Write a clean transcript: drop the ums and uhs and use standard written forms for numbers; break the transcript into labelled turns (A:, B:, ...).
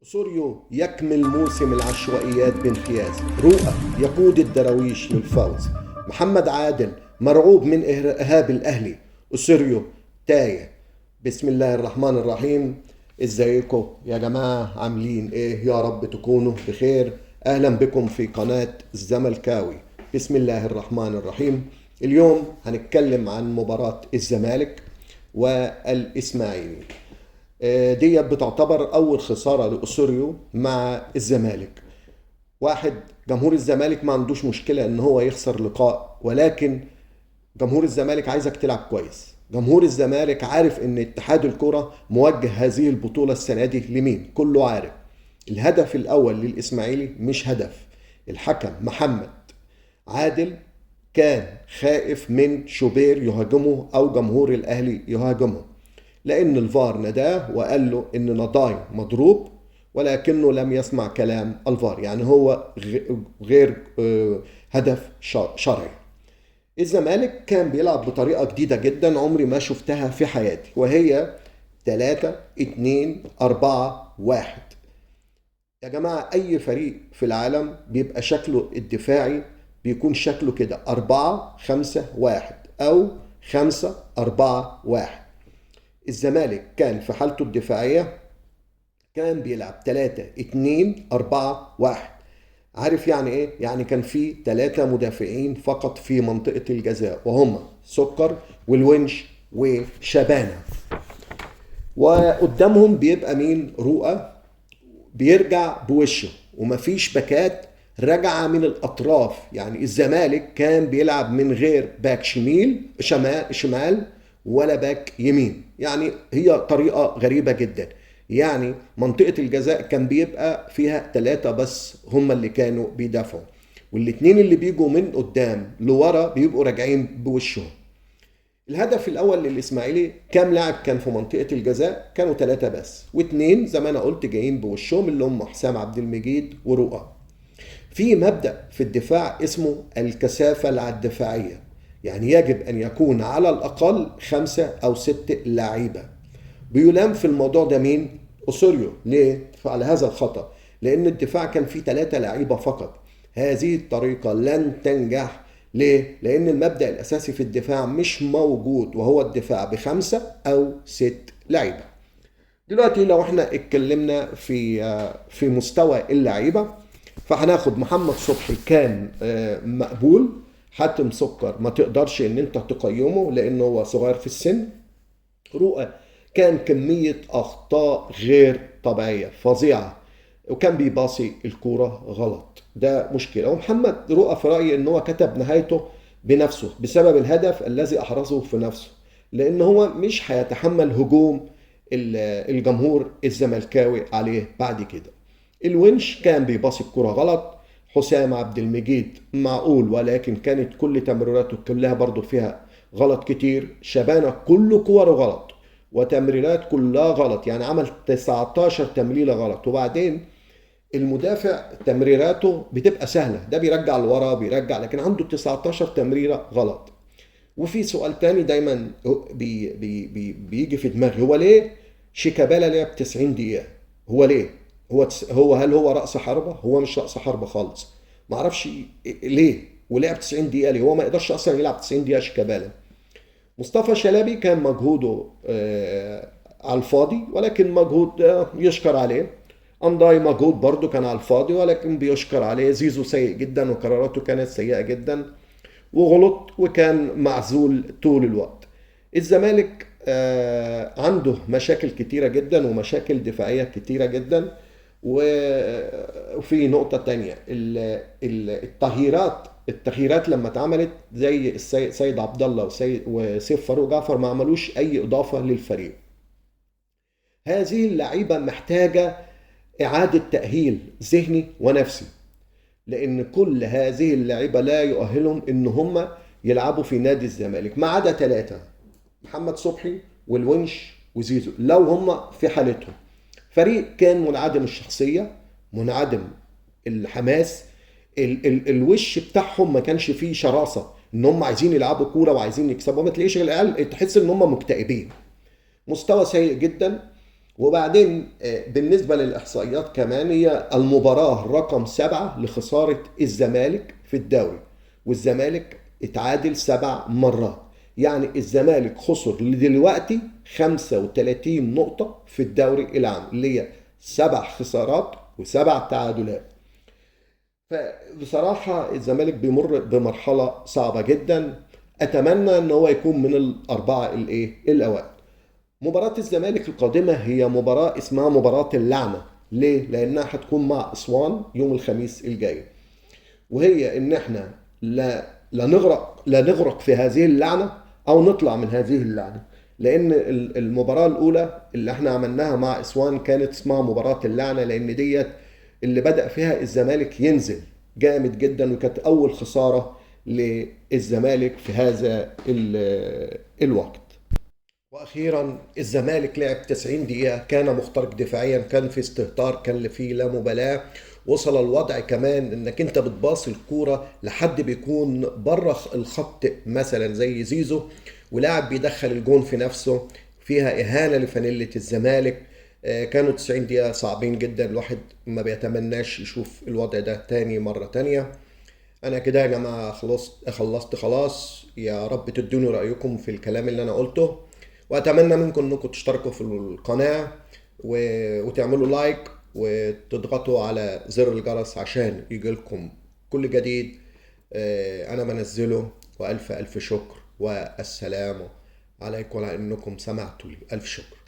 A: سوريو يكمل موسم العشوائيات بامتياز. رؤى يقود الدراويش للفوز. محمد عادل مرعوب من إرهاب الأهلي. أسوريو تايه. بسم الله الرحمن الرحيم. ازيكم يا جماعة؟ عاملين ايه؟ يا رب تكونوا بخير. اهلا بكم في قناة الزملكاوي. بسم الله الرحمن الرحيم. اليوم هنتكلم عن مباراة الزمالك والإسماعيلي. دي بتعتبر اول خساره لاسوريو مع الزمالك. واحد، جمهور الزمالك ما عندوش مشكله ان هو يخسر لقاء، ولكن جمهور الزمالك عايزك تلعب كويس. جمهور الزمالك عارف ان اتحاد الكره موجه هذه البطوله السنه دي لمين، كله عارف. الهدف الاول للاسماعيلي مش هدف. الحكم محمد عادل كان خائف من شوبير يهاجمه او جمهور الاهلي يهاجمه، لأن الفار نداه وقال له إن نضاي مضروب، ولكنه لم يسمع كلام الفار. يعني هو غير هدف شرعي. الزمالك كان بيلعب بطريقة جديدة جدا عمري ما شفتها في حياتي، وهي 3-2-4-1. يا جماعة أي فريق في العالم بيبقى شكله الدفاعي بيكون شكله كده 4-5-1 أو 5-4-1. الزمالك كان في حالته الدفاعية كان بيلعب 3-2-4-1. عارف يعني ايه؟ يعني كان في 3 مدافعين فقط في منطقة الجزاء، وهم سكر والونش وشبانة. وقدامهم بيبقى مين؟ رؤى بيرجع بوشه، ومفيش باكات راجعة من الأطراف. يعني الزمالك كان بيلعب من غير باك شمال ولا باك يمين. يعني هي طريقة غريبة جدا. يعني منطقة الجزاء كان بيبقى فيها 3 بس هم اللي كانوا بيدافعوا، والاتنين اللي بيجوا من قدام لورا بيبقوا راجعين بوشهم. الهدف الاول للاسماعيلي كام لاعب كان في منطقه الجزاء؟ كانوا 3 بس، واثنين زي ما انا قلت جايين بوشهم اللي هم حسام عبد المجيد ورؤى. في مبدا في الدفاع اسمه الكثافه الدفاعيه، يعني يجب ان يكون على الاقل 5 أو 6 لعيبه. بيلام في الموضوع ده مين؟ أوسوريو. ليه؟ على هذا الخطأ، لأن الدفاع كان فيه 3 لعيبة فقط. هذه الطريقة لن تنجح. ليه؟ لأن المبدأ الأساسي في الدفاع مش موجود، وهو الدفاع ب5 أو 6 لعيبة. دلوقتي لو احنا اتكلمنا في مستوى اللعيبة، فهناخد محمد صبحي كان مقبول. حاتم سكر ما تقدرش ان انت تقيمه لانه هو صغير في السن. رؤى كان كمية أخطاء غير طبيعية فظيعة، وكان بيباصي الكورة غلط، ده مشكلة. ومحمد رؤى في رأيي إن هو كتب نهايته بنفسه بسبب الهدف الذي أحرزه في نفسه، لأن هو مش هيتحمل هجوم الجمهور الزملكاوي عليه بعد كده. الونش كان بيباصي الكورة غلط. حسام عبد المجيد معقول، ولكن كانت كل تمريراته كلها برضو فيها غلط كتير. شبانة كله كوره غلط وتمريرات كلها غلط، يعني عمل 19 تمريرة غلط. وبعدين المدافع تمريراته بتبقى سهلة، ده بيرجع لورا بيرجع، لكن عنده 19 تمريرة غلط. وفي سؤال تاني دايما بيجي في دماغي، هو ليه شيكابالا لعب 90 دقيقة؟ هو ليه؟ هل هو رأس حربة؟ هو مش رأس حربة خالص. معرفش ليه ولعب 90 دقيقة ليه. هو ما يقدرش أصلا يلعب 90 دقيقة شيكابالا. مصطفى شلبي كان مجهوده على الفاضي، ولكن مجهود يشكر عليه. أنداي مجهود برضو كان على الفاضي، ولكن بيشكر عليه. زيزو سيء جدا وقراراته كانت سيئة جدا وغلط وكان معزول طول الوقت. الزمالك عنده مشاكل كتيرة جدا ومشاكل دفاعية كتيرة جدا. وفي نقطة تانية، التغييرات لما اتعملت زي سيد عبد الله وسيف فاروق جعفر ما عملوش أي إضافة للفريق. هذه اللعيبة محتاجة إعادة تأهيل ذهني ونفسي، لأن كل هذه اللعيبة لا يؤهلهم إن هم يلعبوا في نادي الزمالك ما عدا 3: محمد صبحي والونش وزيزو، لو هم في حالتهم. فريق كان منعدم الشخصية، منعدم الحماس. الوش بتاعهم ما كانش فيه شراسة ان هم عايزين يلعبوا كورة وعايزين يكسبوا. ما تلاقيش العيال، تحس ان هم مكتئبين. مستوى سيء جدا. وبعدين بالنسبة للإحصائيات كمان، هي المباراة رقم 7 لخسارة الزمالك في الدوري، والزمالك اتعادل 7 مرات. يعني الزمالك خسر لدلوقتي 35 نقطة في الدوري العام، اللي هي 7 خسارات و7 تعادلات. فبصراحة الزمالك بيمر بمرحلة صعبة جدا. أتمنى أن هو يكون من الأربعة الأوائل. مباراة الزمالك القادمة هي مباراة اسمها مباراة اللعنة. ليه؟ لأنها هتكون مع أسوان يوم الخميس الجاي، وهي إن إحنا لا نغرق في هذه اللعنة أو نطلع من هذه اللعنة. لأن المباراة الأولى اللي إحنا عملناها مع أسوان كانت اسمها مباراة اللعنة، لأن ديت اللي بدأ فيها الزمالك ينزل جامد جدا، وكانت أول خسارة للزمالك في هذا الوقت. واخيرا الزمالك لعب 90 دقيقه، كان مخترق دفاعيا، كان في استهتار، كان فيه لا مبالاه. وصل الوضع كمان انك انت بتباصي الكوره لحد بيكون بره الخط مثلا زي زيزو، ولاعب بيدخل الجون في نفسه، فيها اهانه لفانيله الزمالك. كانوا 90 دقيقه صعبين جدا، الواحد ما بيتمناش يشوف الوضع ده تاني مره تانيه. انا كده يا جماعه خلصت خلاص. يا رب تدوني رايكم في الكلام اللي انا قلته، واتمنى منكم انكم تشتركوا في القناه وتعملوا لايك وتضغطوا على زر الجرس عشان يجيلكم كل جديد انا بنزله. والف الف شكر، والسلام عليكم على انكم سمعتوا لي. الف شكر.